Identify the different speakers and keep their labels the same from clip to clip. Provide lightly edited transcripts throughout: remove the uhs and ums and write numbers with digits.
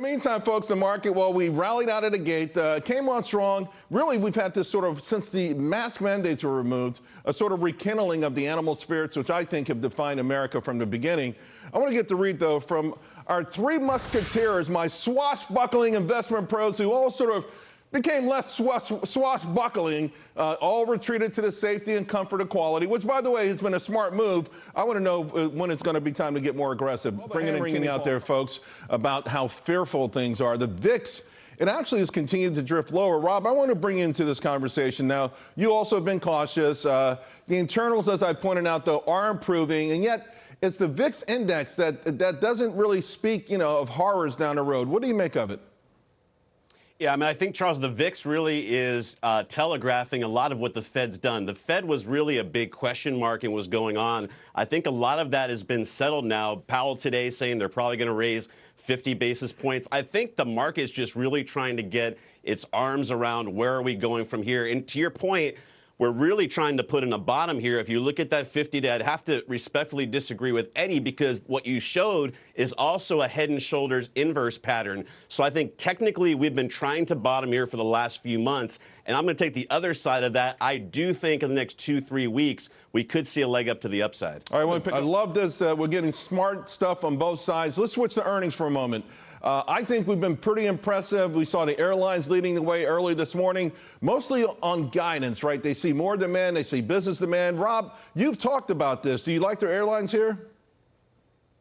Speaker 1: meantime, folks, the market, well, we rallied out of the gate, came on strong. Really, we've had this sort of, since the mask mandates were removed, a sort of rekindling of the animal spirits, which I think have defined America from the beginning. I want to get to read, though, from our three musketeers, my swashbuckling investment pros who all sort of became less swashbuckling, all retreated to the safety and comfort of quality, which, by the way, has been a smart move. I want to know when it's going to be time to get more aggressive. Bringing in out there, folks, about how fearful things are. The VIX, it actually has continued to drift lower. Rob, I want to bring you into this conversation now. You also have been cautious. The internals, as I pointed out, though, are improving, and yet it's the VIX index that doesn't really speak, of horrors down the road. What do you make of it?
Speaker 2: Yeah, I think, Charles, the VIX really is telegraphing a lot of what the Fed's done. The Fed was really a big question mark in what's going on. I think a lot of that has been settled now. Powell today saying they're probably going to raise 50 basis points. I think the market's just really trying to get its arms around where are we going from here. And to your point, we're really trying to put in a bottom here. If you look at that 50, I'd have to respectfully disagree with Eddie, because what you showed is also a head and shoulders inverse pattern. So I think technically we've been trying to bottom here for the last few months. And I'm going to take the other side of that. I do think in the next 2-3 weeks, we could see a leg up to the upside.
Speaker 1: All right, I love this. We're getting smart stuff on both sides. Let's switch to earnings for a moment. I think we've been pretty impressive. We saw the airlines leading the way early this morning, mostly on guidance, right? They see more demand. They see business demand. Rob, you've talked about this. Do you like their airlines here?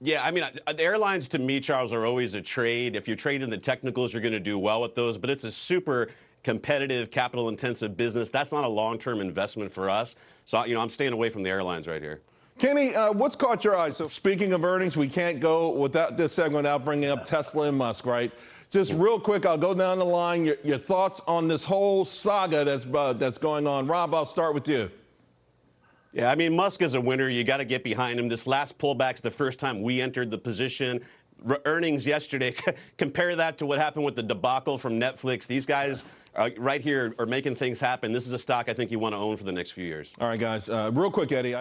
Speaker 2: Yeah, the airlines, to me, Charles, are always a trade. If you're trading the technicals, you're going to do well with those. But it's a super competitive, capital-intensive business. That's not a long-term investment for us. So, I'm staying away from the airlines right here.
Speaker 1: Kenny, what's caught your eye? So speaking of earnings, we can't go without this segment without bringing up Tesla and Musk, right? Just real quick, I'll go down the line. Your thoughts on this whole saga that's going on. Rob, I'll start with you.
Speaker 2: Yeah, Musk is a winner. You got to get behind him. This last pullback's the first time we entered the position. Earnings yesterday, compare that to what happened with the debacle from Netflix. These guys right here are making things happen. This is a stock I think you want to own for the next few years.
Speaker 1: All right, guys. Real quick, Eddie.